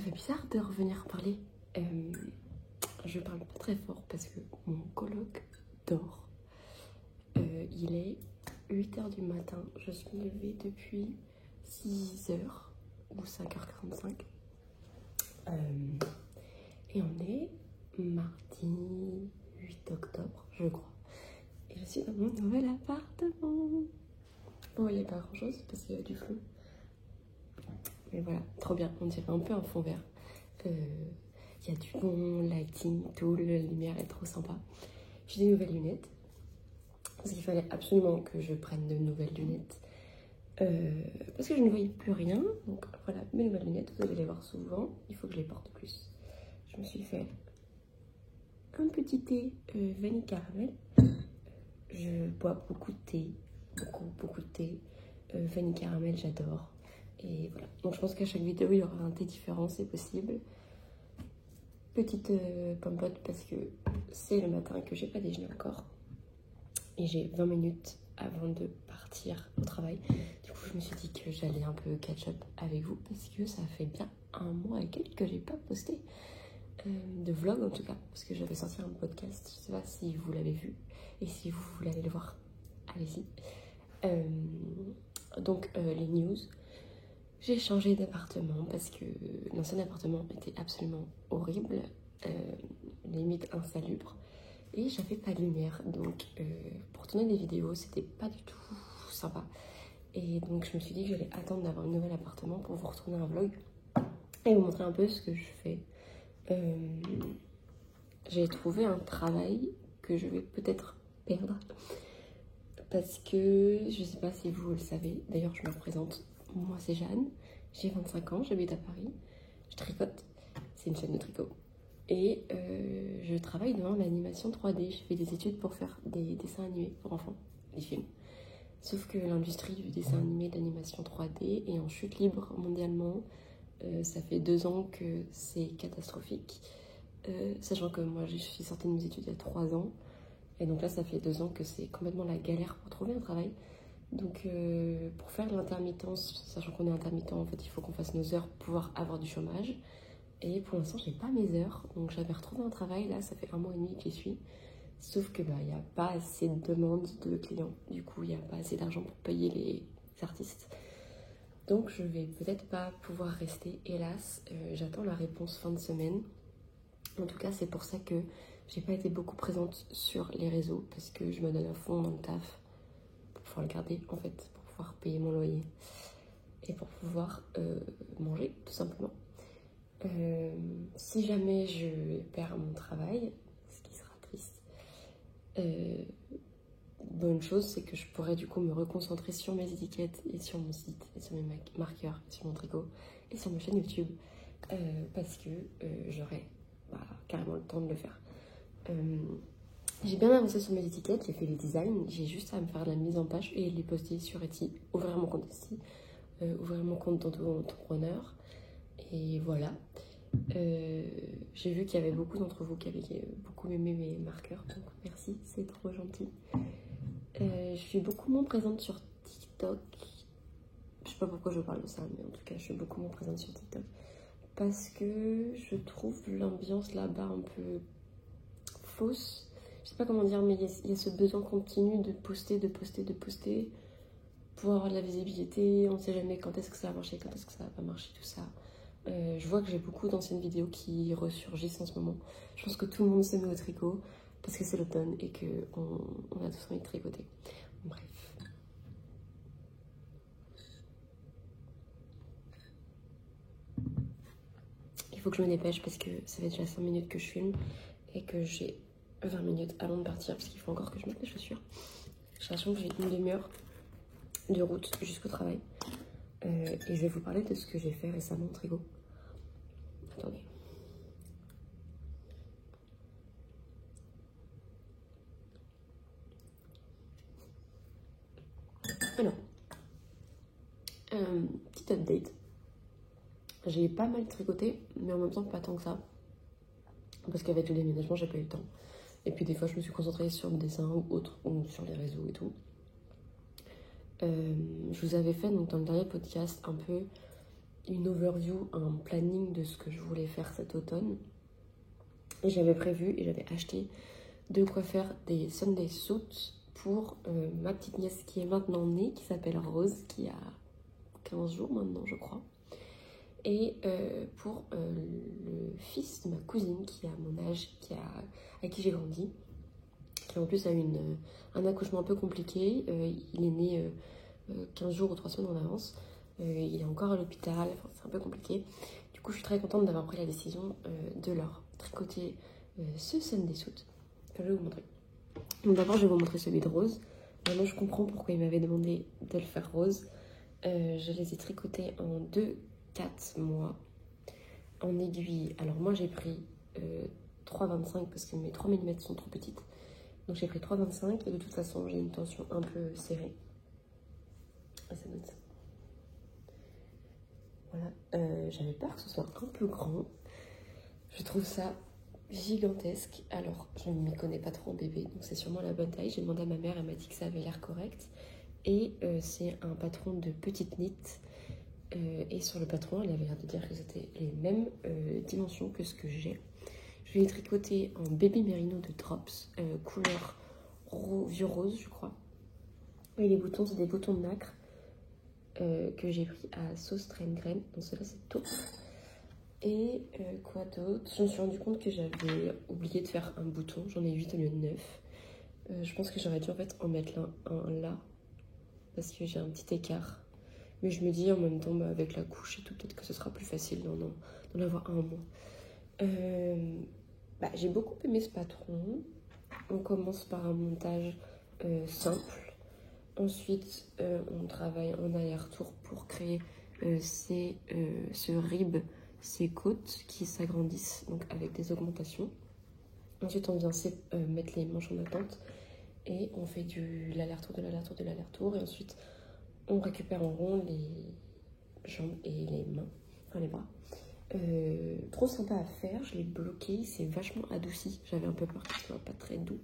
fait bizarre de revenir parler. Je parle pas très fort parce que mon coloc dort. Il est 8h du matin. Je suis levée depuis 6h ou 5h45. Et on est mardi 8 octobre, je crois. Et je suis dans mon nouvel appartement. Bon, il n'y a pas grand chose parce qu'il y a du flou. Mais voilà, trop bien. On dirait un peu un fond vert. Il y a du bon lighting, tout, la lumière est trop sympa. J'ai des nouvelles lunettes. Parce qu'il fallait absolument que je prenne de nouvelles lunettes. Parce que je ne voyais plus rien. Donc voilà, mes nouvelles lunettes, vous allez les voir souvent. Il faut que je les porte plus. Je me suis fait un petit thé vanille caramel. Je bois beaucoup de thé. Beaucoup de thé. Vanille caramel, j'adore. Et voilà. Donc je pense qu'à chaque vidéo, il y aura un thé différent, c'est possible. Petite pompote parce que c'est le matin que j'ai pas déjeuné encore. Et j'ai 20 minutes avant de partir au travail. Du coup, je me suis dit que j'allais un peu catch up avec vous parce que ça fait bien un mois et quelques que j'ai pas posté de vlog en tout cas. Parce que j'avais sorti un podcast, je sais pas si vous l'avez vu. Et si vous voulez aller le voir, allez-y. Donc, les news. J'ai changé d'appartement parce que l'ancien appartement était absolument horrible, limite insalubre. Et j'avais pas de lumière, donc pour tourner des vidéos, c'était pas du tout sympa. Et donc je me suis dit que j'allais attendre d'avoir un nouvel appartement pour vous retourner un vlog et vous montrer un peu ce que je fais. J'ai trouvé un travail que je vais peut-être perdre parce que je sais pas si vous le savez. D'ailleurs, je me présente. Moi, c'est Jeanne. J'ai 25 ans, j'habite à Paris. Je tricote. C'est une chaîne de tricot. Et je travaille dans l'animation 3D. Je fais des études pour faire des dessins animés pour enfants, des films. Sauf que l'industrie du dessin animé, de l'animation 3D est en chute libre mondialement. Ça fait 2 ans que c'est catastrophique. Sachant que moi, je suis sortie de mes études il y a 3 ans. Et donc là, ça fait 2 ans que c'est complètement la galère pour trouver un travail. Donc pour faire l'intermittence, sachant qu'on est intermittent, en fait, il faut qu'on fasse nos heures pour pouvoir avoir du chômage. Et pour l'instant, j'ai pas mes heures. Donc j'avais retrouvé un travail, là, ça fait 1 mois et demi que j'y suis. Sauf que il n'y a pas assez de demandes de clients. Du coup, il n'y a pas assez d'argent pour payer les artistes. Donc je vais peut-être pas pouvoir rester, hélas. J'attends la réponse fin de semaine. En tout cas, c'est pour ça que j'ai pas été beaucoup présente sur les réseaux. Parce que je me donne à fond dans le taf. Pour pouvoir le garder, en fait. Pour pouvoir payer mon loyer. Et pour pouvoir manger, tout simplement. Si jamais je perds mon travail, ce qui sera triste, bonne chose, c'est que je pourrais du coup me reconcentrer sur mes étiquettes et sur mon site et sur mes marqueurs, sur mon tricot et sur ma chaîne YouTube parce que j'aurai carrément le temps de le faire. J'ai bien avancé sur mes étiquettes, j'ai fait les designs, j'ai juste à me faire de la mise en page et les poster sur Etsy, ouvrir mon compte Etsy, ouvrir mon compte d'entrepreneur. Et voilà, j'ai vu qu'il y avait beaucoup d'entre vous qui avaient beaucoup aimé mes marqueurs, donc merci, c'est trop gentil. Je suis beaucoup moins présente sur TikTok. Je sais pas pourquoi je parle de ça, mais en tout cas, je suis beaucoup moins présente sur TikTok. Parce que je trouve l'ambiance là-bas un peu fausse. Je sais pas comment dire, mais il y a ce besoin continu de poster pour avoir de la visibilité. On sait jamais quand est-ce que ça va marcher, quand est-ce que ça va pas marcher, tout ça. Je vois que j'ai beaucoup d'anciennes vidéos qui ressurgissent en ce moment. Je pense que tout le monde se met au tricot parce que c'est l'automne et qu'on a tous envie de tricoter. Bref. Il faut que je me dépêche parce que ça fait déjà 5 minutes que je filme et que j'ai 20 minutes avant de partir parce qu'il faut encore que je mette les chaussures. J'ai l'impression que j'ai une demi-heure de route jusqu'au travail. Et je vais vous parler de ce que j'ai fait récemment au tricot. Attendez. Alors, petite update. J'ai pas mal tricoté, mais en même temps pas tant que ça. Parce qu'avec le déménagement, j'ai pas eu le temps. Et puis des fois, je me suis concentrée sur le dessin ou autre, ou sur les réseaux et tout. Je vous avais fait donc dans le dernier podcast un peu une overview, un planning de ce que je voulais faire cet automne. Et j'avais prévu et j'avais acheté de quoi faire des Sunday suits pour ma petite nièce qui est maintenant née, qui s'appelle Rose, qui a 15 jours maintenant, je crois. Et pour le fils de ma cousine qui a mon âge, avec qui j'ai grandi, qui en plus a eu un accouchement un peu compliqué. Il est né 15 jours ou 3 semaines en avance. Il est encore à l'hôpital, enfin, c'est un peu compliqué. Du coup, je suis très contente d'avoir pris la décision de leur tricoter ce Sunday suit. Enfin, je vais vous montrer. Donc d'abord, je vais vous montrer celui de Rose. Maintenant, je comprends pourquoi il m'avait demandé de le faire rose. Je les ai tricotés en 2-4 mois en aiguille. Alors moi, j'ai pris 3,25 parce que mes 3 mm sont trop petites. Donc j'ai pris 3,25 et de toute façon, j'ai une tension un peu serrée. Et ça donne ça. Voilà, j'avais peur que ce soit un peu grand. Je trouve ça gigantesque. Alors, je ne m'y connais pas trop en bébé, donc c'est sûrement la bonne taille. J'ai demandé à ma mère, elle m'a dit que ça avait l'air correct. Et c'est un patron de petite knit. Et sur le patron, elle avait l'air de dire que c'était les mêmes dimensions que ce que j'ai. Je l'ai tricoté en baby merino de Drops, couleur vieux rose, je crois. Et les boutons, c'est des boutons de nacre que j'ai pris à sauce traîne graine. Donc cela c'est top. Et quoi d'autre? Je me suis rendu compte que j'avais oublié de faire un bouton. J'en ai 8 au lieu de 9. Je pense que j'aurais dû en fait en mettre un là. Parce que j'ai un petit écart. Mais je me dis en même temps, bah, avec la couche et tout, peut-être que ce sera plus facile d'en avoir un en moins. J'ai beaucoup aimé ce patron. On commence par un montage simple. Ensuite, on travaille en aller-retour pour créer ce rib, ces côtes qui s'agrandissent donc avec des augmentations. Ensuite, on vient mettre les manches en attente et on fait l'aller-retour de l'aller-retour de l'aller-retour. Et ensuite, on récupère en rond les jambes et les mains, enfin les bras. Trop sympa à faire, je l'ai bloqué, c'est vachement adouci. J'avais un peu peur que ce soit pas très doux.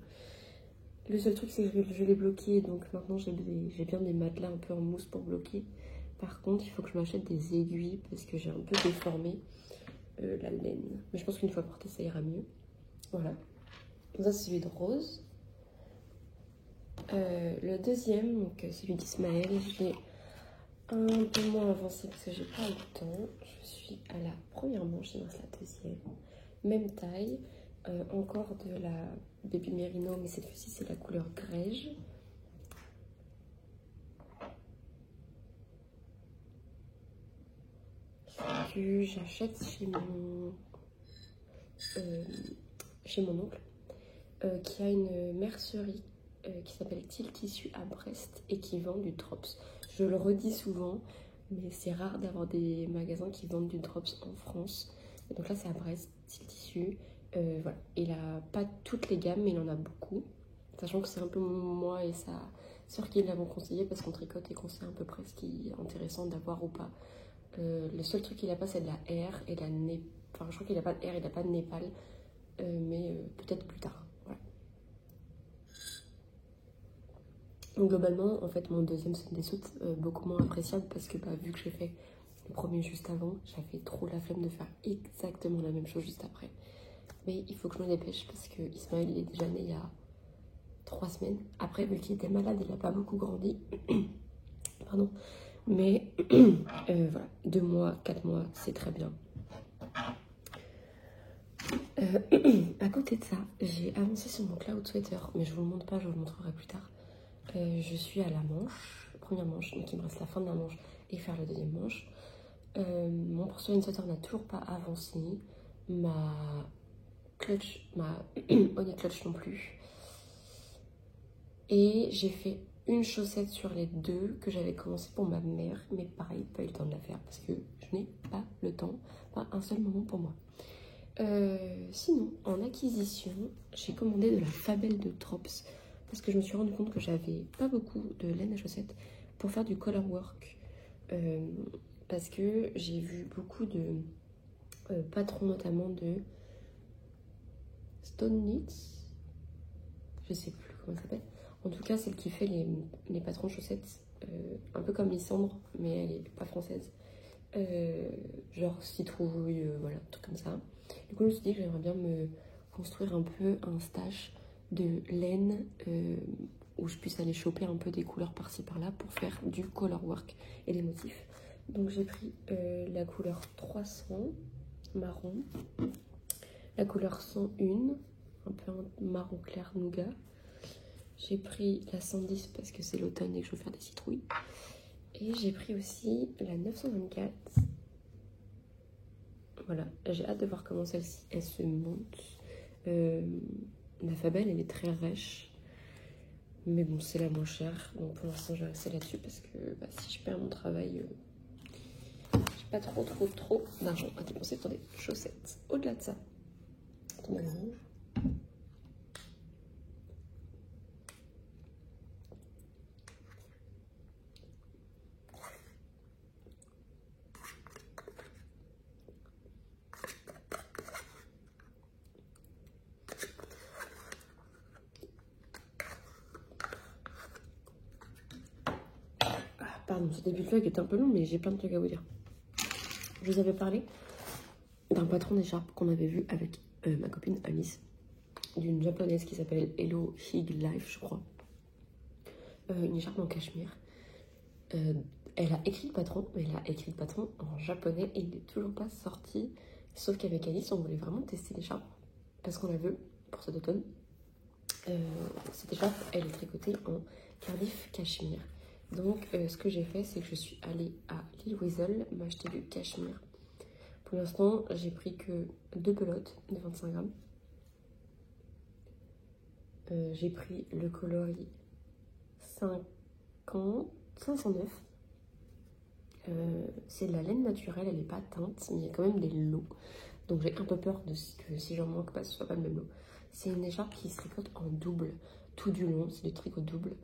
Le seul truc, c'est que je l'ai bloqué, donc maintenant j'ai bien des matelas un peu en mousse pour bloquer. Par contre, il faut que je m'achète des aiguilles parce que j'ai un peu déformé la laine. Mais je pense qu'une fois portée, ça ira mieux. Voilà. Donc ça, c'est celui de Rose. Le deuxième, donc celui d'Ismaël, je l'ai un peu moins avancé parce que j'ai pas eu le temps. Je suis à la première manche, il me reste la deuxième. Même taille. Encore de la baby merino, mais cette fois-ci c'est la couleur grège. Que j'achète chez mon oncle qui a une mercerie qui s'appelle Til Tissu à Brest et qui vend du drops. Je le redis souvent, mais c'est rare d'avoir des magasins qui vendent du drops en France. Et donc là c'est à Brest, Til Tissu. Voilà. Il a pas toutes les gammes, mais il en a beaucoup. Sachant que c'est un peu moi et sa sœur qui l'avons conseillé parce qu'on tricote et qu'on sait à peu près ce qui est intéressant d'avoir ou pas. Le seul truc qu'il a pas, c'est de la R et de la Népal. Enfin, je crois qu'il a pas de R, il a pas de Népal, mais peut-être plus tard. Voilà. Donc globalement, en fait, mon deuxième Sunday suit beaucoup moins appréciable parce que vu que j'ai fait le premier juste avant, j'avais trop la flemme de faire exactement la même chose juste après. Mais il faut que je me dépêche parce que Ismaël il est déjà né il y a 3 semaines. Après, vu qu'il était malade, il n'a pas beaucoup grandi. Pardon. Mais voilà, 2 mois, 4 mois, c'est très bien. À côté de ça, j'ai avancé sur mon cloud sweater, mais je vous le montre pas, je vous le montrerai plus tard. Je suis à la manche, première manche, donc il me reste la fin de la manche et faire la deuxième manche. Mon porcelain sweater n'a toujours pas avancé. Ma honey clutch non plus. Et j'ai fait une chaussette sur les deux que j'avais commencé pour ma mère, mais pareil, pas eu le temps de la faire parce que je n'ai pas le temps, pas un seul moment pour moi. Sinon, en acquisition, j'ai commandé de la Fabelle de Drops parce que je me suis rendu compte que j'avais pas beaucoup de laine à chaussettes pour faire du color work. Parce que j'ai vu beaucoup de patrons, notamment de Stone Knits, je sais plus comment ça s'appelle. En tout cas, celle qui fait les patrons de chaussettes, un peu comme Lysandre, mais elle est pas française. genre citrouille, voilà, un truc comme ça. Du coup, je me suis dit que j'aimerais bien me construire un peu un stash de laine où je puisse aller choper un peu des couleurs par-ci par-là pour faire du color work et des motifs. Donc j'ai pris la couleur 300 marron, la couleur 101 un peu un marron clair nougat. J'ai pris la 110 parce que c'est l'automne et que je veux faire des citrouilles. Et j'ai pris aussi la 924. Voilà, j'ai hâte de voir comment celle-ci, elle se monte. La Fabelle, elle est très rêche. Mais bon, c'est la moins chère. Donc pour l'instant, je vais rester là-dessus parce que bah, si je perds mon travail, j'ai pas trop d'argent à dépenser pour des chaussettes. Au-delà de ça, ton mélange. Pardon, ce début de vlog était un peu long, mais j'ai plein de trucs à vous dire. Je vous avais parlé d'un patron d'écharpe qu'on avait vu avec ma copine Alice, d'une japonaise qui s'appelle Hello Hig Life, je crois. Une écharpe en cachemire. Elle a écrit le patron, mais elle a écrit le patron en japonais et il n'est toujours pas sorti. Sauf qu'avec Alice, on voulait vraiment tester l'écharpe parce qu'on la veut pour cet automne. Cette écharpe, elle est tricotée en Cardiff cachemire. Donc, ce que j'ai fait, c'est que je suis allée à Lille Weasel m'acheter du cachemire. Pour l'instant, j'ai pris que 2 pelotes de 25 grammes. J'ai pris le coloris 509. C'est de la laine naturelle, elle n'est pas teinte, mais il y a quand même des lots. Donc j'ai un peu peur que si j'en manque pas, ce soit pas le même lot. C'est une écharpe qui se tricote en double tout du long, c'est du tricot double.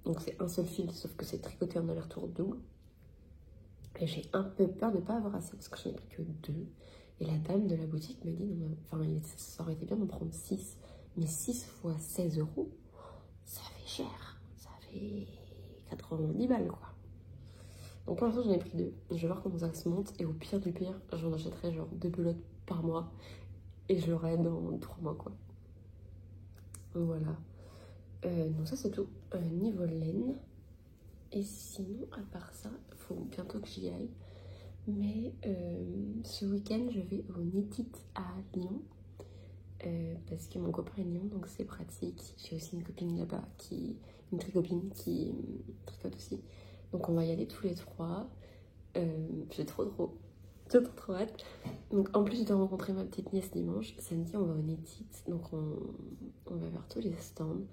Donc c'est un seul fil, sauf que c'est tricoté en aller-retour double. Et j'ai un peu peur de ne pas avoir assez parce que j'en ai pris que 2. Et la dame de la boutique m'a dit, non, enfin, ça aurait été bien d'en prendre 6. Mais 6 fois 16 euros, ça fait cher. Ça fait 90 balles, quoi. Donc pour l'instant, j'en ai pris 2. Je vais voir comment ça se monte. Et au pire du pire, j'en achèterai genre 2 pelotes par mois. Et je l'aurai dans 3 mois, quoi. Donc voilà. Donc ça, c'est tout. Niveau laine. Et sinon, à part ça, il faut bientôt que j'y aille. Mais ce week-end, je vais au Knit It à Lyon. Parce que mon copain est de Lyon, donc c'est pratique. J'ai aussi une copine là-bas, une tricopine qui tricote aussi. Donc on va y aller tous les 3. J'ai trop hâte. Donc en plus, je dois rencontrer ma petite nièce dimanche. Samedi, on va au Knit It. Donc on va vers tous les stands.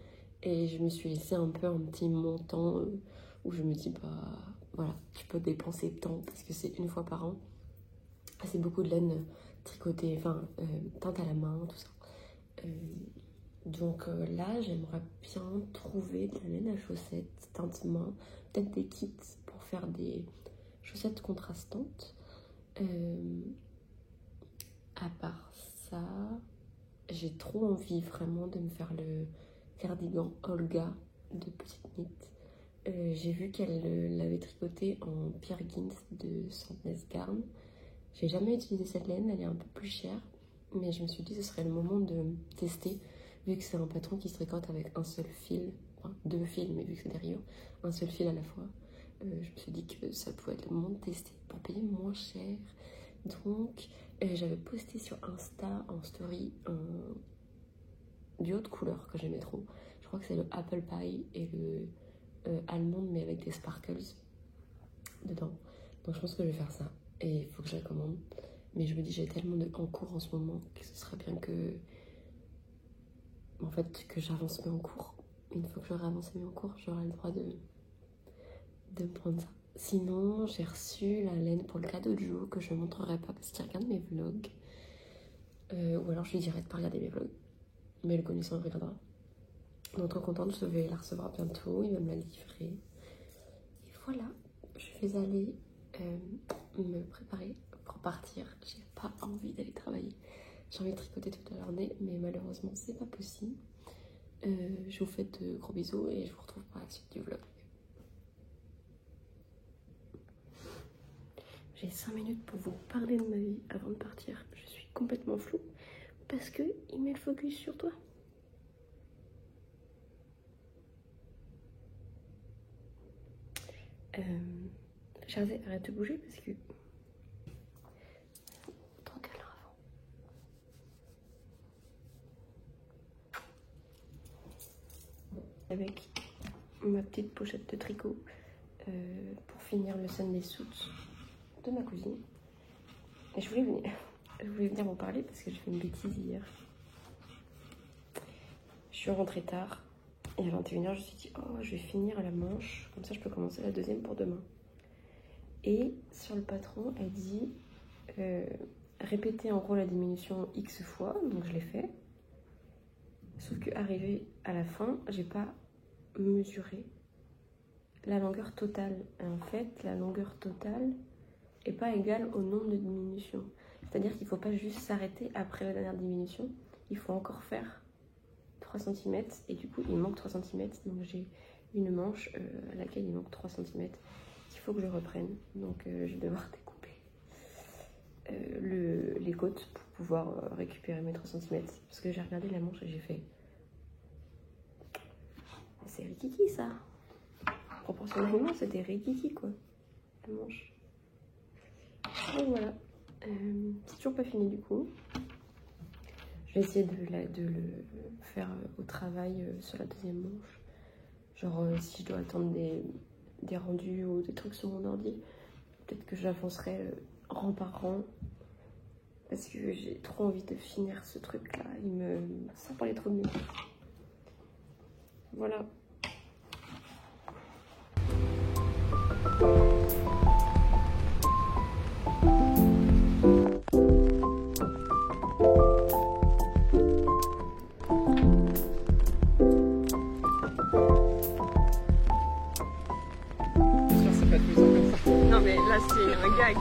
Et je me suis laissé un peu un petit montant où je me dis, bah voilà, tu peux dépenser tant parce que c'est une fois par an. C'est beaucoup de laine tricotée, enfin teinte à la main, tout ça. Donc là, j'aimerais bien trouver de la laine à chaussettes, teinte main, peut-être des kits pour faire des chaussettes contrastantes. À part ça, j'ai trop envie vraiment de me faire le cardigan Olga de Petite Knit. J'ai vu qu'elle l'avait tricoté en Peer Gynt de Sandnes Garn. J'ai jamais utilisé cette laine, elle est un peu plus chère, mais je me suis dit que ce serait le moment de tester, vu que c'est un patron qui se tricote avec un seul fil, enfin 2 fils, mais vu que c'est des rayures, un seul fil à la fois. Je me suis dit que ça pouvait être le moment de tester pour payer moins cher. Donc j'avais posté sur Insta en story un duo de couleurs que j'aimais trop. Je crois que c'est le Apple Pie et le Almond, mais avec des sparkles dedans. Donc je pense que je vais faire ça. Et il faut que je la commande. Mais je me dis, j'ai tellement en cours en ce moment que ce serait bien que... En fait, que j'avance mieux en cours. Une fois que j'aurai avancé mieux en cours, j'aurai le droit de me prendre ça. Sinon, j'ai reçu la laine pour le cadeau de Joe que je ne montrerai pas parce qu'il regarde mes vlogs. Ou alors je lui dirai de pas regarder mes vlogs. Mais le connaissant, il regardera. Donc trop contente, je vais la recevoir bientôt. Il va me la livrer. Et voilà, je vais aller me préparer pour partir. J'ai pas envie d'aller travailler. J'ai envie de tricoter toute la journée, mais malheureusement c'est pas possible. Je vous fais de gros bisous et je vous retrouve pour la suite du vlog. j'ai 5 minutes pour vous parler de ma vie avant de partir. Je suis complètement floue parce que il met le focus sur toi. Jersey, arrête de bouger parce que... Trop câlin avant. Avec ma petite pochette de tricot pour finir le Sunday suit de ma cousine. Et je voulais venir vous parler parce que j'ai fait une bêtise hier. Je suis rentrée tard et à 21h je me suis dit oh je vais finir la manche, comme ça je peux commencer la deuxième pour demain. Et sur le patron elle dit répéter en gros la diminution X fois, donc je l'ai fait. Sauf que arrivé à la fin, j'ai pas mesuré la longueur totale. Et en fait, la longueur totale est pas égale au nombre de diminutions. C'est-à-dire qu'il ne faut pas juste s'arrêter après la dernière diminution, il faut encore faire 3 cm et du coup il manque 3 cm. Donc j'ai une manche à laquelle il manque 3 cm qu'il faut que je reprenne. Donc je vais devoir découper les côtes pour pouvoir récupérer mes 3 cm. Parce que j'ai regardé la manche et j'ai fait c'est rikiki ça. Proportionnellement c'était rikiki quoi, la manche. Donc voilà, c'est toujours pas fini du coup. Je vais essayer de le faire au travail sur la deuxième manche. Genre si je dois attendre des rendus ou des trucs sur mon ordi, peut-être que j'avancerai rang par rang. Parce que j'ai trop envie de finir ce truc là, ça me parlait trop de mieux. Voilà. Non mais là c'est un gag.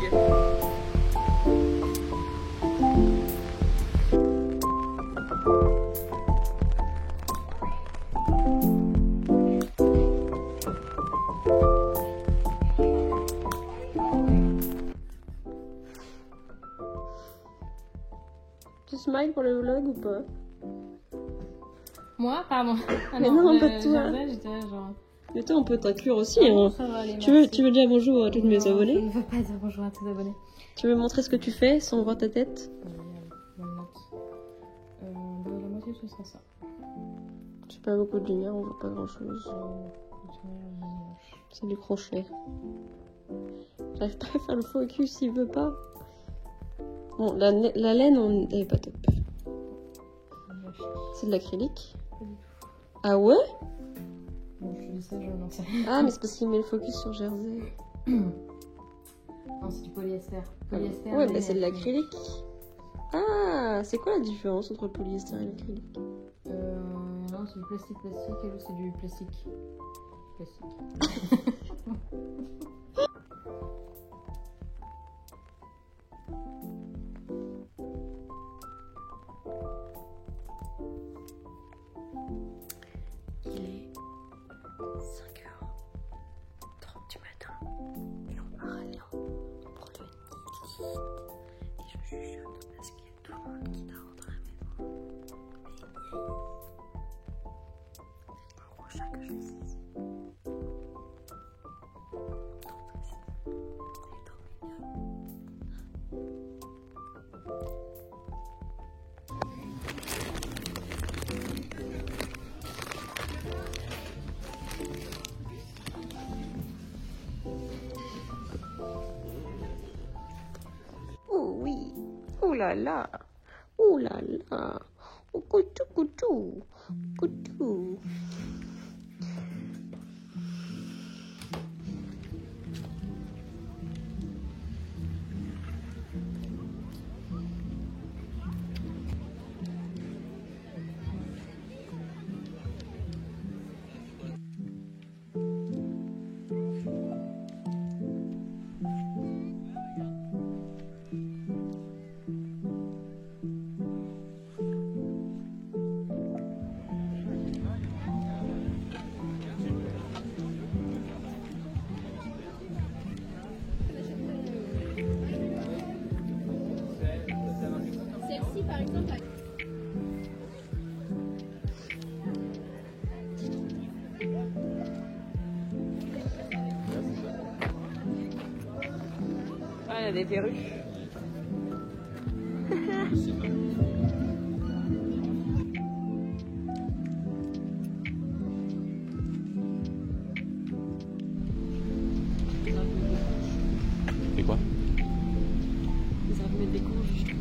Tu smiles pour le vlog ou pas? Moi? Pardon. Ah mais non, pas toi. J'étais là genre... Mais toi on peut t'inclure aussi Ah, hein. ça va aller, tu veux dire bonjour à tous mes abonnés? Je ne veux pas dire bonjour à tous les abonnés. Tu veux montrer ce que tu fais sans voir ta tête? Bonne note. La moitié ce sera ça. J'ai pas beaucoup de lumière, on voit pas grand chose. C'est du crochet. J'arrive pas à faire le focus s'il veut pas. Bon, la laine, elle est pas top. C'est de l'acrylique? Ah ouais? Bon, je dis ça, je n'en sais. Ah, mais c'est parce qu'il met le focus sur Jersey. Non, c'est du polyester. Polyester. Ouais, bah c'est de l'acrylique. Ah, c'est quoi la différence entre le polyester et l'acrylique? Non, c'est du plastique et l'autre c'est du plastique. Plastique. Il est 5h30 du matin et on part à Lyon prendre une petite et je chuchote parce qu'il y a tout le monde qui dort dans la maison. C'est un gros chat que je laisse ici. Trop triste. Il est trop mignon. Oh oui, oh là là, oh là là, oh coutou coutou, coutou. il y a des perruques. Et quoi? Les arguments des cons, je trouve.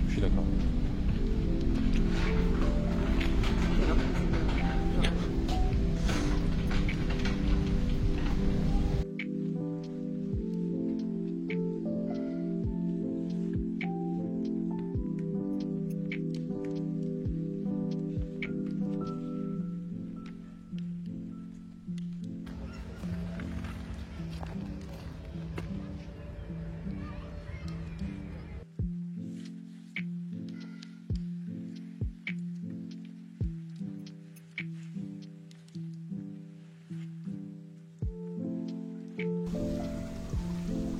Je suis d'accord.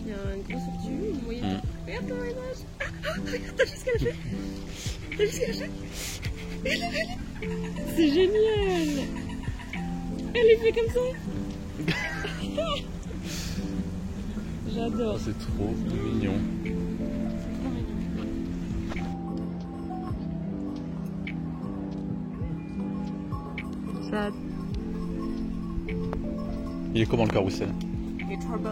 Il y a une grosse tortue, une moyenne. Regarde ton visage. Regarde, t'as vu ce qu'elle a fait? T'as vu ce qu'elle a fait? C'est génial. Elle est fait comme ça. J'adore. C'est trop mignon. Ça, Il est comment le carrousel? il est trop beau.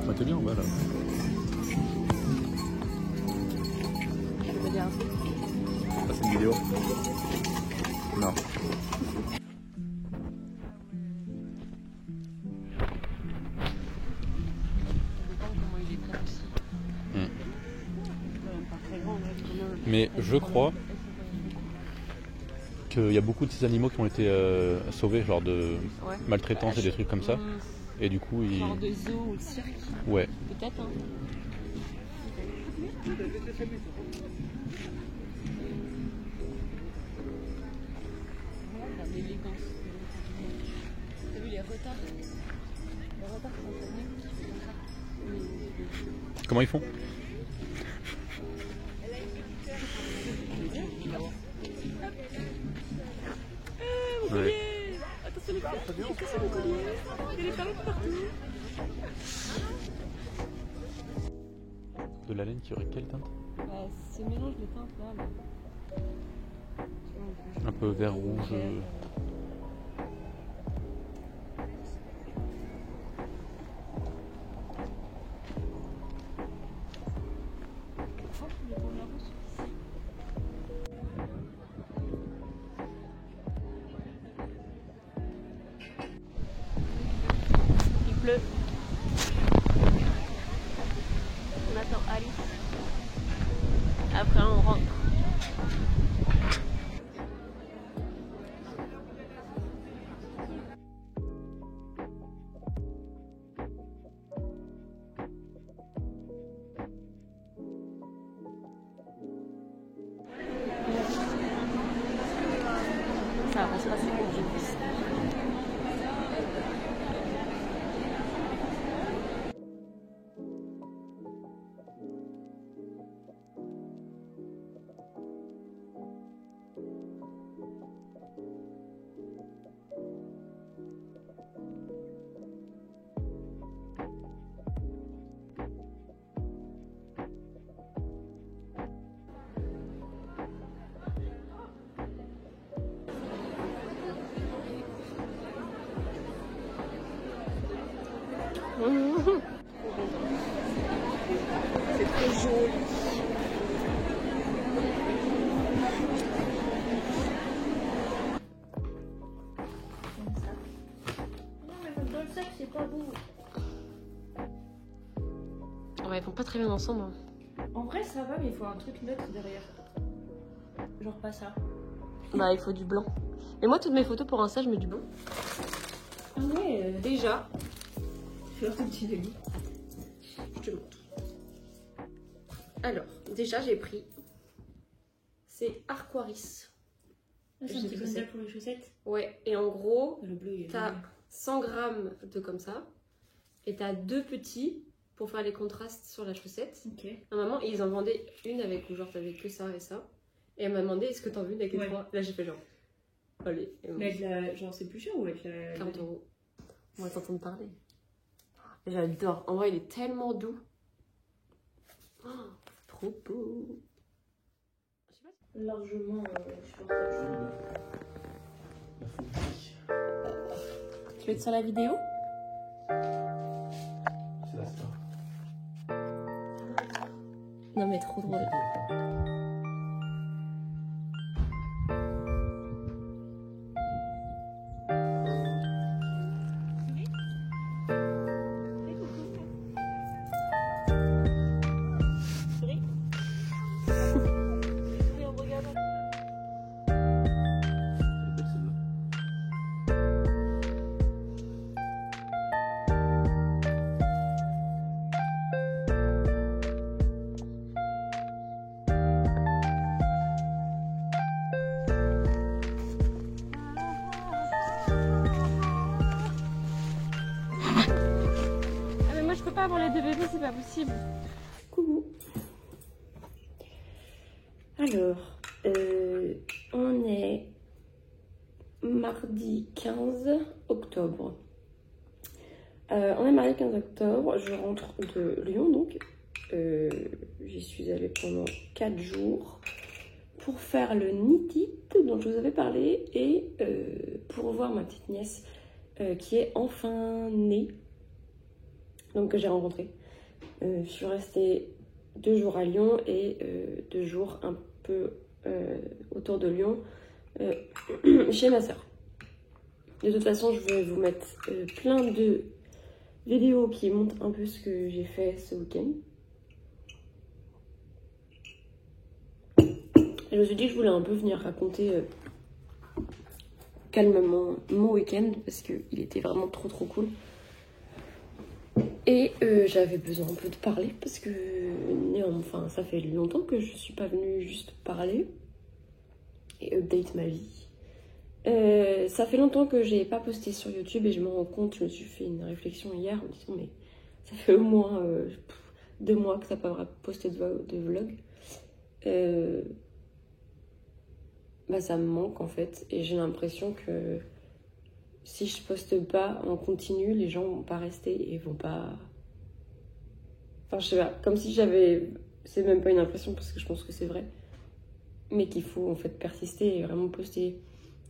Bah, t'es bien en bas là. Je veux dire un truc. Ça, c'est une vidéo? Non. Mais je crois qu'il y a beaucoup de ces animaux qui ont été sauvés lors de maltraitance et des trucs comme ça. Et du coup, ils... Genre de zoo ou de cirque. Ouais. Peut-être, hein. Regarde l'élégance. T'as vu les retards? Les retards sont venus. Comment ils font? Ouais. Attention les perruques, attention le collier. Il y a des perruques partout. De la laine qui aurait quelle teinte? Ce mélange de teintes là. Un peu vert rouge. Il pleut. On attend Alice. Après on rentre. Ça avance assez bien, je pense. C'est trop joli. Non, mais dans le sac, c'est pas beau. Ouais, ils vont pas très bien ensemble. Hein. En vrai, ça va, mais il faut un truc neutre derrière. Genre pas ça. Bah, il faut du blanc. Mais moi, toutes mes photos pour Insta, je mets du blanc. Ah ouais, Déjà, fais un petit délit. je te montre. Alors, déjà, j'ai pris. C'est Arquaris. Ah, c'est un petit bandal pour les chaussettes. Ouais, et en gros, Le bleu, il est t'as bleu. 100 grammes de comme ça. Et t'as 2 petits pour faire les contrastes sur la chaussette. Ok. Normalement, ils en vendaient une avec où genre t'avais que ça et ça. Et elle m'a demandé est-ce que t'en veux une avec les 3. Là j'ai fait genre. Allez. Mais avec la... genre c'est plus cher ou avec la... 40 €. On va t'entendre parler. J'adore. En vrai, il est tellement doux. Oh, trop beau. Largement supportable. Tu veux être sur la vidéo? C'est la star. Non mais trop drôle. Avoir les 2 bébés, c'est pas possible. Coucou. Alors, on est mardi 15 octobre. On est mardi 15 octobre, je rentre de Lyon donc. J'y suis allée pendant 4 jours pour faire le NITIT dont je vous avais parlé et pour voir ma petite nièce qui est enfin née. Donc que j'ai rencontré. Je suis restée 2 jours à Lyon et 2 jours un peu autour de Lyon chez ma soeur. De toute façon, je vais vous mettre plein de vidéos qui montrent un peu ce que j'ai fait ce week-end. Et je me suis dit que je voulais un peu venir raconter calmement mon week-end parce qu'il était vraiment trop cool. Et j'avais besoin un peu de parler parce que enfin, ça fait longtemps que je suis pas venue juste parler et update ma vie. Ça fait longtemps que j'ai pas posté sur YouTube et je me rends compte, je me suis fait une réflexion hier en disant mais ça fait au moins 2 mois que t'as pas posté de vlog. Bah ça me manque en fait et j'ai l'impression que si je poste pas en continu, les gens vont pas rester et vont pas... Enfin, je sais pas, comme si j'avais... C'est même pas une impression parce que je pense que c'est vrai. Mais qu'il faut en fait persister et vraiment poster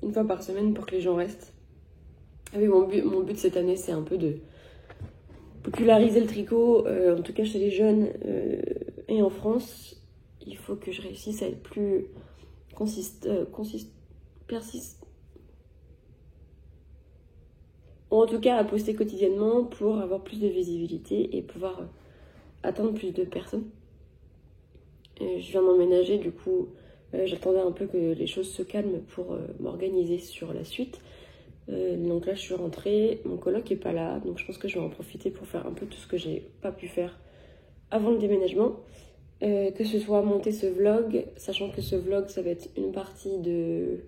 1 fois par semaine pour que les gens restent. Ah oui, mon but cette année, c'est un peu de populariser le tricot, en tout cas chez les jeunes et en France. Il faut que je réussisse à être plus persiste. Ou en tout cas à poster quotidiennement pour avoir plus de visibilité et pouvoir atteindre plus de personnes. Je viens d'emménager, du coup j'attendais un peu que les choses se calment pour m'organiser sur la suite. Donc là je suis rentrée, mon coloc est pas là, donc je pense que je vais en profiter pour faire un peu tout ce que j'ai pas pu faire avant le déménagement. Que ce soit monter ce vlog, sachant que ce vlog ça va être une partie de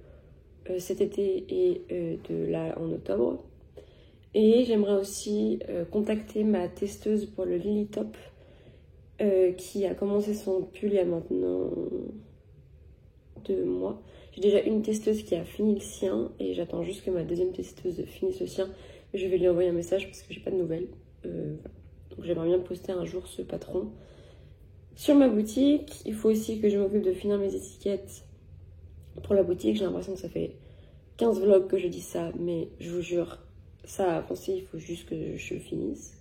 cet été et de là en octobre. Et j'aimerais aussi contacter ma testeuse pour le Lily Top qui a commencé son pull il y a maintenant 2 mois. J'ai déjà une testeuse qui a fini le sien et j'attends juste que ma deuxième testeuse finisse le sien. Je vais lui envoyer un message parce que j'ai pas de nouvelles. Donc j'aimerais bien poster un jour ce patron sur ma boutique. Il faut aussi que je m'occupe de finir mes étiquettes pour la boutique. J'ai l'impression que ça fait 15 vlogs que je dis ça, mais je vous jure, ça a avancé, il faut juste que je finisse.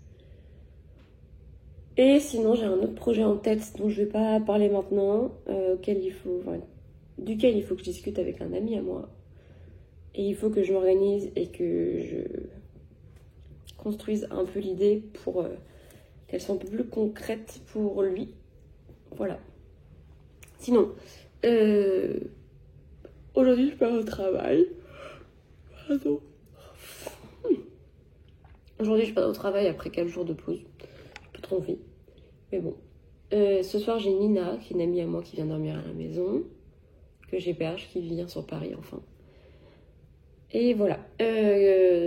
Et sinon, j'ai un autre projet en tête dont je vais pas parler maintenant, duquel il faut que je discute avec un ami à moi. Et il faut que je m'organise et que je construise un peu l'idée pour qu'elle soit un peu plus concrète pour lui. Voilà. Sinon, aujourd'hui je pars au travail. Pardon. Aujourd'hui je pars au travail après 4 jours de pause. J'ai pas trop envie. Mais bon. Ce soir j'ai Nina, qui est une amie à moi qui vient dormir à la maison. Que j'héberge, qui vient sur Paris enfin. Et voilà.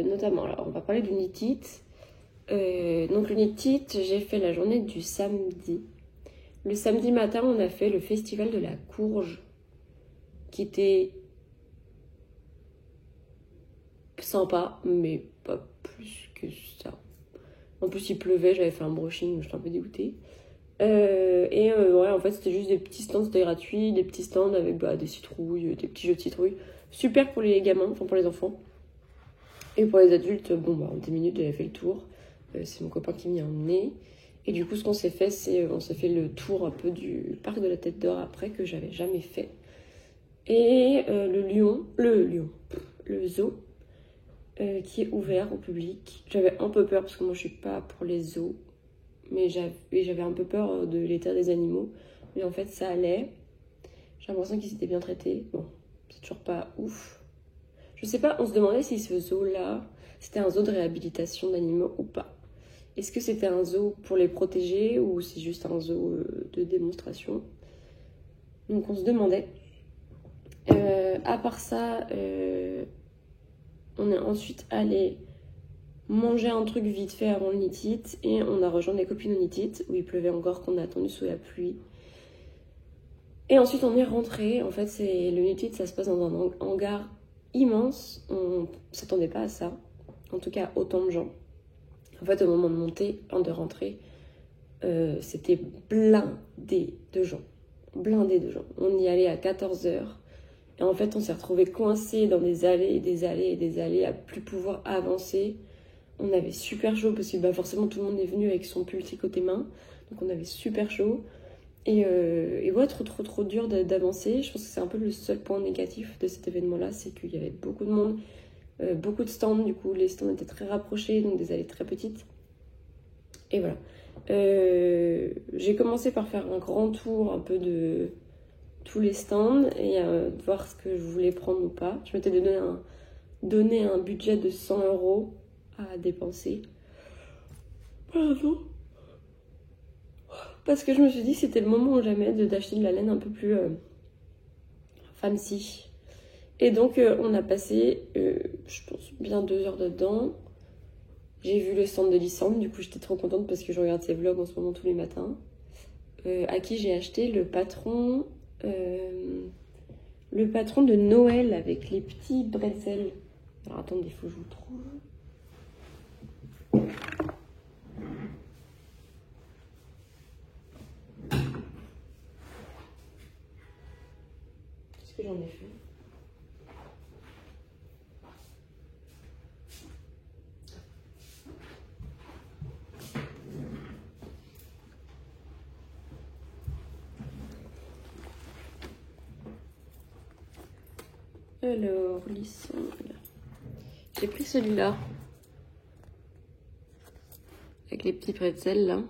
Notamment, alors on va parler du NITIT. Donc le knit j'ai fait la journée du samedi. Le samedi matin, on a fait le festival de la courge, qui était sympa, mais pas plus que ça. En plus, il pleuvait, j'avais fait un brushing, j'étais un peu dégoûtée. Ouais, en fait, c'était juste des petits stands, c'était gratuit, des petits stands avec des citrouilles, des petits jeux de citrouilles. Super pour les gamins, enfin pour les enfants. Et pour les adultes, en 10 minutes, j'avais fait le tour. C'est mon copain qui m'y a emmené. Et du coup, ce qu'on s'est fait, c'est on s'est fait le tour un peu du parc de la Tête d'Or après, que j'avais jamais fait. Et le zoo, qui est ouvert au public. J'avais un peu peur parce que moi, je suis pas pour les zoos. Mais j'avais un peu peur de l'état des animaux. Mais en fait, ça allait. J'ai l'impression qu'ils étaient bien traités. Bon, c'est toujours pas ouf. Je sais pas, on se demandait si ce zoo-là, c'était un zoo de réhabilitation d'animaux ou pas. Est-ce que c'était un zoo pour les protéger ou c'est juste un zoo de démonstration? Donc on se demandait. À part ça, on est ensuite allé manger un truc vite fait avant le knit et on a rejoint des copines au knit où il pleuvait encore, qu'on a attendu sous la pluie. Et ensuite on est rentré. En fait, le knit, ça se passe dans un hangar immense. On s'attendait pas à ça. En tout cas, autant de gens. En fait, au moment de monter, de rentrer, c'était blindé de gens. Blindé de gens. On y allait à 14h. Et en fait, on s'est retrouvés coincés dans des allées et des allées et des allées à plus pouvoir avancer. On avait super chaud parce que forcément tout le monde est venu avec son pull côté main. Donc on avait super chaud. Et ouais, trop dur d'avancer. Je pense que c'est un peu le seul point négatif de cet événement-là, c'est qu'il y avait beaucoup de monde, beaucoup de stands. Du coup, les stands étaient très rapprochés, donc des allées très petites. Et voilà. J'ai commencé par faire un grand tour un peu de tous les stands et voir ce que je voulais prendre ou pas. Je m'étais donné un budget de 100 € à dépenser. Parce que je me suis dit que c'était le moment ou jamais d'acheter de la laine un peu plus fancy. Et donc on a passé, je pense, bien 2 heures dedans. J'ai vu le stand de Lysandre, du coup j'étais trop contente parce que je regarde ses vlogs en ce moment tous les matins. À qui j'ai acheté le patron de Noël avec les petits bretzels. Alors attendez, il faut que je vous trouve. Qu'est-ce que j'en ai fait? Alors, Lysandre. J'ai pris celui-là. Avec les petits pretzels là.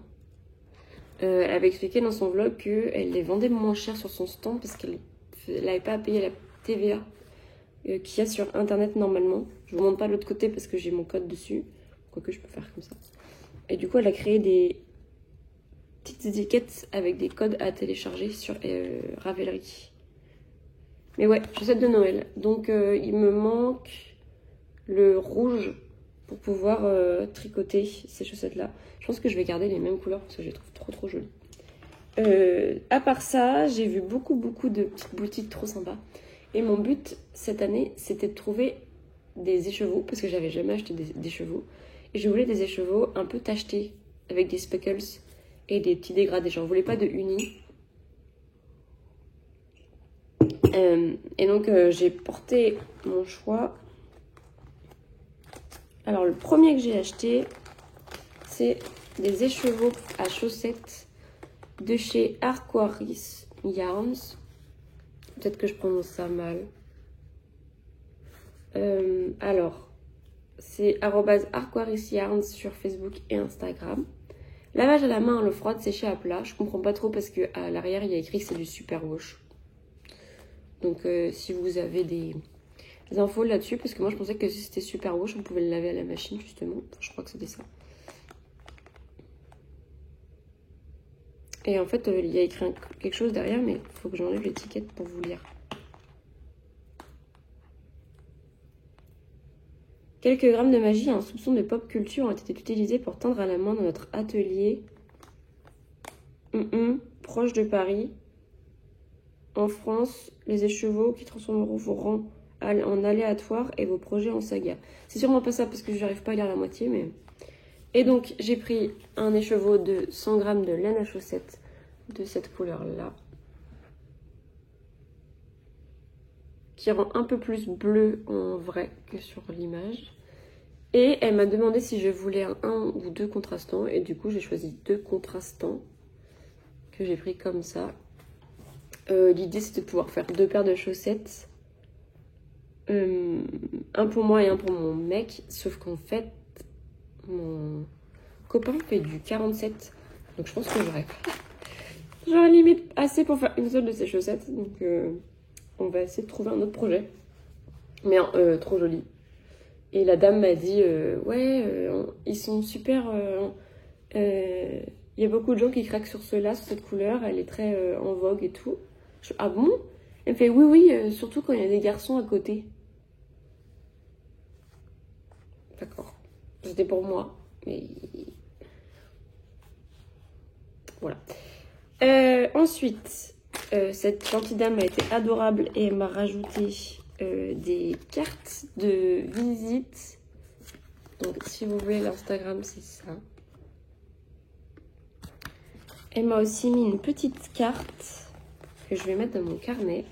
Elle avait expliqué dans son vlog qu'elle les vendait moins cher sur son stand parce qu'elle n'avait pas à payer la TVA qu'il y a sur internet normalement. Je vous montre pas de l'autre côté parce que j'ai mon code dessus. Quoique je peux faire comme ça. Et du coup, elle a créé des petites étiquettes avec des codes à télécharger sur Ravelry. Mais ouais, chaussettes de Noël. Donc il me manque le rouge pour pouvoir tricoter ces chaussettes-là. Je pense que je vais garder les mêmes couleurs parce que je les trouve trop jolies. À part ça, j'ai vu beaucoup de petites boutiques trop sympas. Et mon but cette année, c'était de trouver des écheveaux parce que j'avais jamais acheté d'écheveaux. Et je voulais des écheveaux un peu tachetés avec des speckles et des petits dégradés. J'en voulais pas de uni. Et donc j'ai porté mon choix. Alors le premier que j'ai acheté, c'est des écheveaux à chaussettes de chez Arquaris Yarns. Peut-être que je prononce ça mal. Alors, c'est @Arquaris Yarns sur Facebook et Instagram. Lavage à la main à l'eau froide, séché à plat. Je comprends pas trop parce qu'à l'arrière, il y a écrit que c'est du superwash. Donc, si vous avez des infos là-dessus, parce que moi, je pensais que si c'était superwash, on pouvait le laver à la machine, justement. Enfin, je crois que c'était ça. Et en fait, il y a écrit quelque chose derrière, mais il faut que j'enlève l'étiquette pour vous lire. Quelques grammes de magie et un soupçon de pop culture ont été utilisés pour teindre à la main dans notre atelier proche de Paris. En France, les écheveaux qui transformeront vos rangs en aléatoire et vos projets en saga. C'est sûrement pas ça parce que j'arrive pas à lire la moitié, mais... Et donc, j'ai pris un écheveau de 100 grammes de laine à chaussettes de cette couleur-là, qui rend un peu plus bleu en vrai que sur l'image. Et elle m'a demandé si je voulais un ou deux contrastants, et du coup, j'ai choisi 2 contrastants que j'ai pris comme ça. L'idée, c'était de pouvoir faire 2 paires de chaussettes, un pour moi et un pour mon mec, sauf qu'en fait, mon copain fait du 47, donc je pense que j'aurais limite assez pour faire une seule de ces chaussettes, donc on va essayer de trouver un autre projet, mais trop joli. Et la dame m'a dit ils sont super, il y a beaucoup de gens qui craquent sur cela, sur cette couleur, elle est très en vogue et tout. Ah bon? Elle me fait oui, surtout quand il y a des garçons à côté. D'accord. C'était pour moi, mais voilà. Ensuite, cette gentille dame a été adorable et elle m'a rajouté des cartes de visite. Donc, si vous voulez l'Instagram, c'est ça. Elle m'a aussi mis une petite carte que je vais mettre dans mon carnet.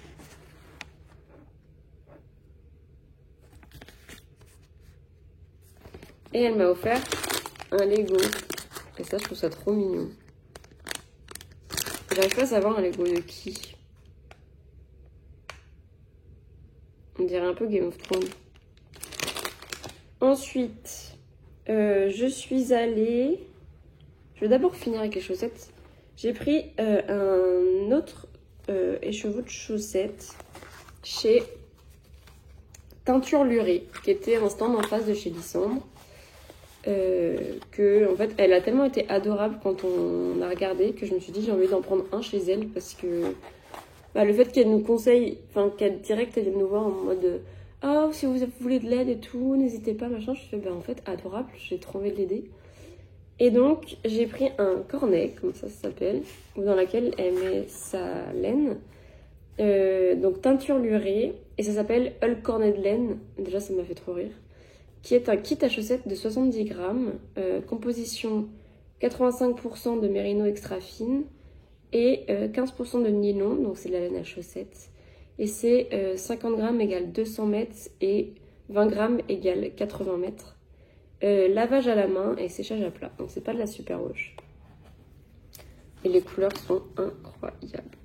Et elle m'a offert un Lego. Et ça, je trouve ça trop mignon. J'arrive pas à savoir un Lego de qui. On dirait un peu Game of Thrones. Ensuite, je suis allée... Je vais d'abord finir avec les chaussettes. J'ai pris un autre écheveau de chaussettes chez Teinture Lurée, qui était un stand en face de chez Lysandre. En fait, elle a tellement été adorable quand on a regardé que je me suis dit j'ai envie d'en prendre un chez elle parce que le fait qu'elle nous conseille, enfin qu'elle direct elle vienne nous voir en mode si vous voulez de l'aide et tout, n'hésitez pas, machin. Je fais en fait adorable, j'ai trop envie de l'aider. Et donc j'ai pris un cornet, comme ça s'appelle, dans laquelle elle met sa laine. Donc Teinture Lurée, et ça s'appelle Hulk Cornet de laine. Déjà ça m'a fait trop rire. Qui est un kit à chaussettes de 70 grammes, composition 85% de mérino extra fine et 15% de nylon, donc c'est de la laine à chaussettes. Et c'est 50 grammes égale 200 mètres et 20 grammes égale 80 mètres. Lavage à la main et séchage à plat, donc c'est pas de la superwash. Et les couleurs sont incroyables.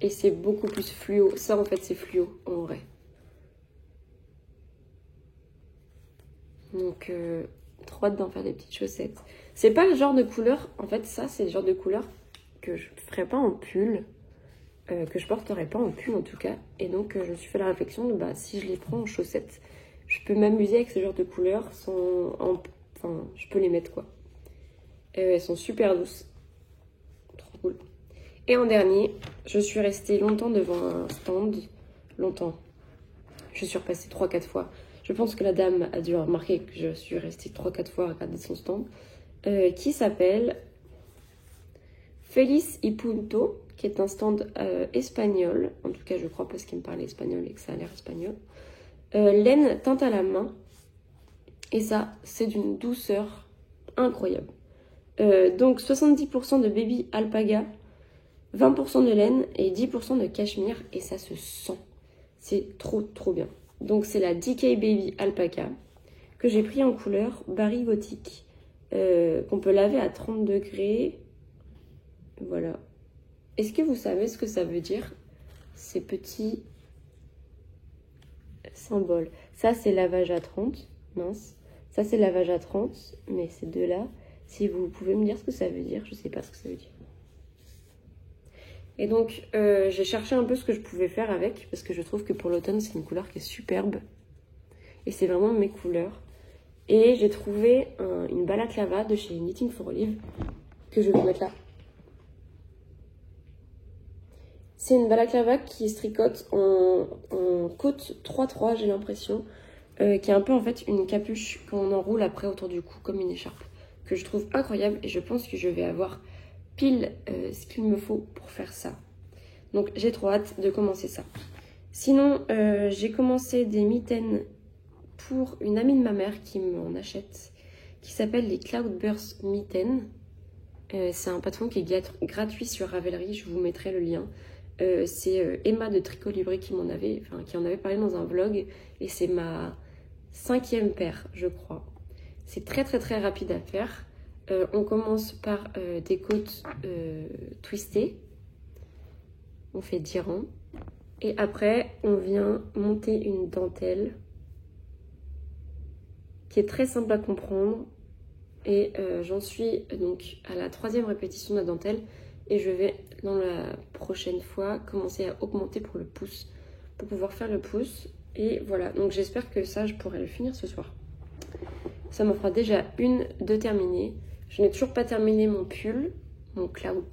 Et c'est beaucoup plus fluo, ça en fait c'est fluo en vrai. Donc, trop hâte d'en faire des petites chaussettes. C'est pas le genre de couleur, en fait, ça, c'est le genre de couleur que je ferais pas en pull, que je porterais pas en pull en tout cas. Et donc, je me suis fait la réflexion de si je les prends en chaussettes, je peux m'amuser avec ce genre de couleurs enfin, je peux les mettre quoi. Elles sont super douces. Trop cool. Et en dernier, je suis restée longtemps devant un stand. Longtemps. Je suis repassée 3-4 fois. Je pense que la dame a dû remarquer que je suis restée 3-4 fois à regarder son stand. Qui s'appelle Feliz y Punto, qui est un stand espagnol. En tout cas, je crois parce qu'il me parlait espagnol et que ça a l'air espagnol. Laine teinte à la main. Et ça, c'est d'une douceur incroyable. Donc, 70% de baby alpaga, 20% de laine et 10% de cachemire. Et ça se sent. C'est trop, trop bien. Donc c'est la DK Baby Alpaca que j'ai pris en couleur Barry Gothique, qu'on peut laver à 30 degrés. Voilà. Est-ce que vous savez ce que ça veut dire, ces petits symboles? Ça c'est lavage à 30, mince. Ça c'est lavage à 30, mais ces deux-là, si vous pouvez me dire ce que ça veut dire, je sais pas ce que ça veut dire. Et donc, j'ai cherché un peu ce que je pouvais faire avec, parce que je trouve que pour l'automne, c'est une couleur qui est superbe. Et c'est vraiment mes couleurs. Et j'ai trouvé une balaclava de chez Knitting for Olive, que je vais vous mettre là. C'est une balaclava qui se tricote en côte 3-3, j'ai l'impression. Qui est un peu en fait une capuche qu'on enroule après autour du cou comme une écharpe. Que je trouve incroyable et je pense que je vais avoir pile ce qu'il me faut pour faire ça. Donc j'ai trop hâte de commencer ça. Sinon, j'ai commencé des mitaines pour une amie de ma mère qui m'en achète, qui s'appelle les Cloudburst Mitaines. C'est un patron qui est gratuit sur Ravelry, je vous mettrai le lien. C'est Emma de Tricot Libré qui en avait parlé dans un vlog et c'est ma 5e paire, je crois. C'est très très très rapide à faire. On commence par des côtes twistées. On fait 10 rangs. Et après, on vient monter une dentelle qui est très simple à comprendre. Et j'en suis donc à la 3e répétition de la dentelle. Et je vais, dans la prochaine fois, commencer à augmenter pour le pouce. Pour pouvoir faire le pouce. Et voilà, donc j'espère que ça, je pourrai le finir ce soir. Ça m'en fera déjà une de terminée. Je n'ai toujours pas terminé mon pull, mon cloud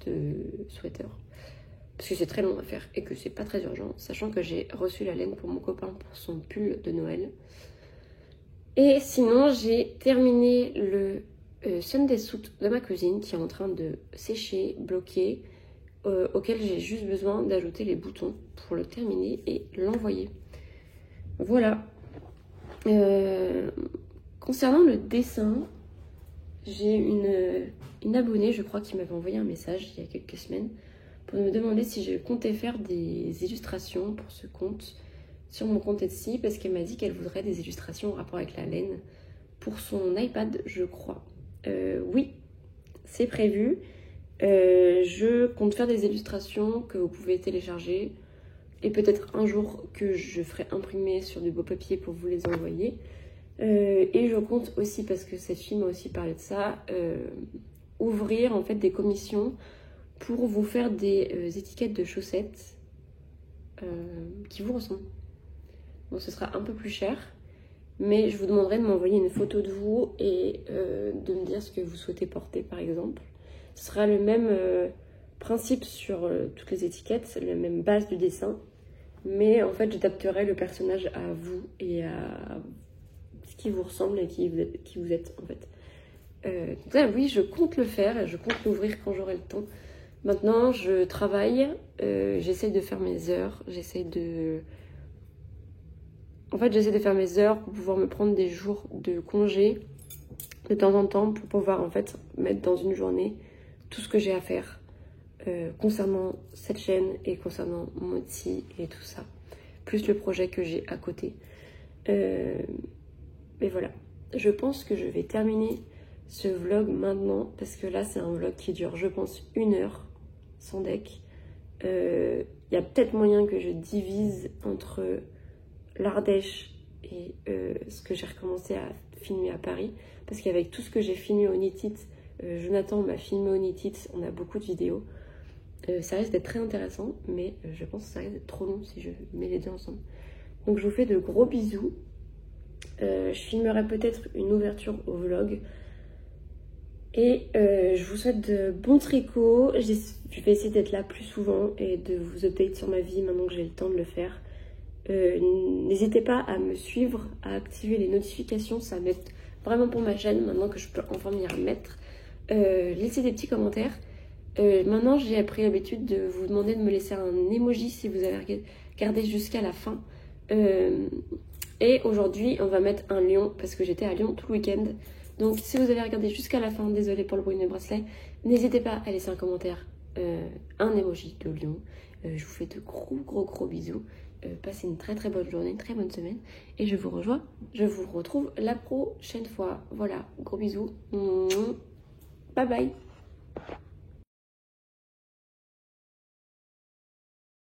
sweater. Parce que c'est très long à faire et que c'est pas très urgent. Sachant que j'ai reçu la laine pour mon copain pour son pull de Noël. Et sinon, j'ai terminé le Sunday suit de ma cousine qui est en train de sécher, bloquer, auquel j'ai juste besoin d'ajouter les boutons pour le terminer et l'envoyer. Voilà. Concernant le dessin, j'ai une abonnée, je crois, qui m'avait envoyé un message il y a quelques semaines pour me demander si je comptais faire des illustrations pour ce compte, sur mon compte Etsy, parce qu'elle m'a dit qu'elle voudrait des illustrations en rapport avec la laine pour son iPad, je crois. Oui, c'est prévu. Je compte faire des illustrations que vous pouvez télécharger et peut-être un jour que je ferai imprimer sur du beau papier pour vous les envoyer. Et je compte aussi, parce que cette fille m'a aussi parlé de ça, ouvrir en fait des commissions pour vous faire des étiquettes de chaussettes qui vous ressemblent. Donc ce sera un peu plus cher, mais je vous demanderai de m'envoyer une photo de vous et de me dire ce que vous souhaitez porter par exemple. Ce sera le même principe sur toutes les étiquettes, la même base du dessin, mais en fait j'adapterai le personnage à vous et à ce qui vous ressemble et qui vous êtes en fait. Donc là, oui, je compte le faire et je compte l'ouvrir quand j'aurai le temps. Maintenant, je travaille, j'essaie de faire mes heures, j'essaie de faire mes heures pour pouvoir me prendre des jours de congé de temps en temps pour pouvoir en fait mettre dans une journée tout ce que j'ai à faire concernant cette chaîne et concernant mon Etsy et tout ça, plus le projet que j'ai à côté. Mais voilà, je pense que je vais terminer ce vlog maintenant parce que là c'est un vlog qui dure je pense 1 heure sans deck. Il y a peut-être moyen que je divise entre l'Ardèche et ce que j'ai recommencé à filmer à Paris, parce qu'avec tout ce que j'ai filmé au Knit It, Jonathan m'a filmé au Knit It, on a beaucoup de vidéos. Ça risque d'être très intéressant, mais je pense que ça risque d'être trop long si je mets les deux ensemble. Donc je vous fais de gros bisous. Je filmerai peut-être une ouverture au vlog. Et je vous souhaite de bons tricots. Je vais essayer d'être là plus souvent et de vous update sur ma vie maintenant que j'ai le temps de le faire. N'hésitez pas à me suivre, à activer les notifications, ça m'aide vraiment pour ma chaîne maintenant que je peux enfin m'y remettre. Laissez des petits commentaires. Maintenant j'ai pris l'habitude de vous demander de me laisser un emoji si vous avez regardé jusqu'à la fin. Et aujourd'hui on va mettre un lion parce que j'étais à Lyon tout le week-end. Donc si vous avez regardé jusqu'à la fin, désolée pour le bruit de mes bracelets, n'hésitez pas à laisser un commentaire, un emoji de lion. Je vous fais de gros bisous. Passez une très bonne journée, une très bonne semaine. Et je vous retrouve la prochaine fois. Voilà, gros bisous. Bye bye.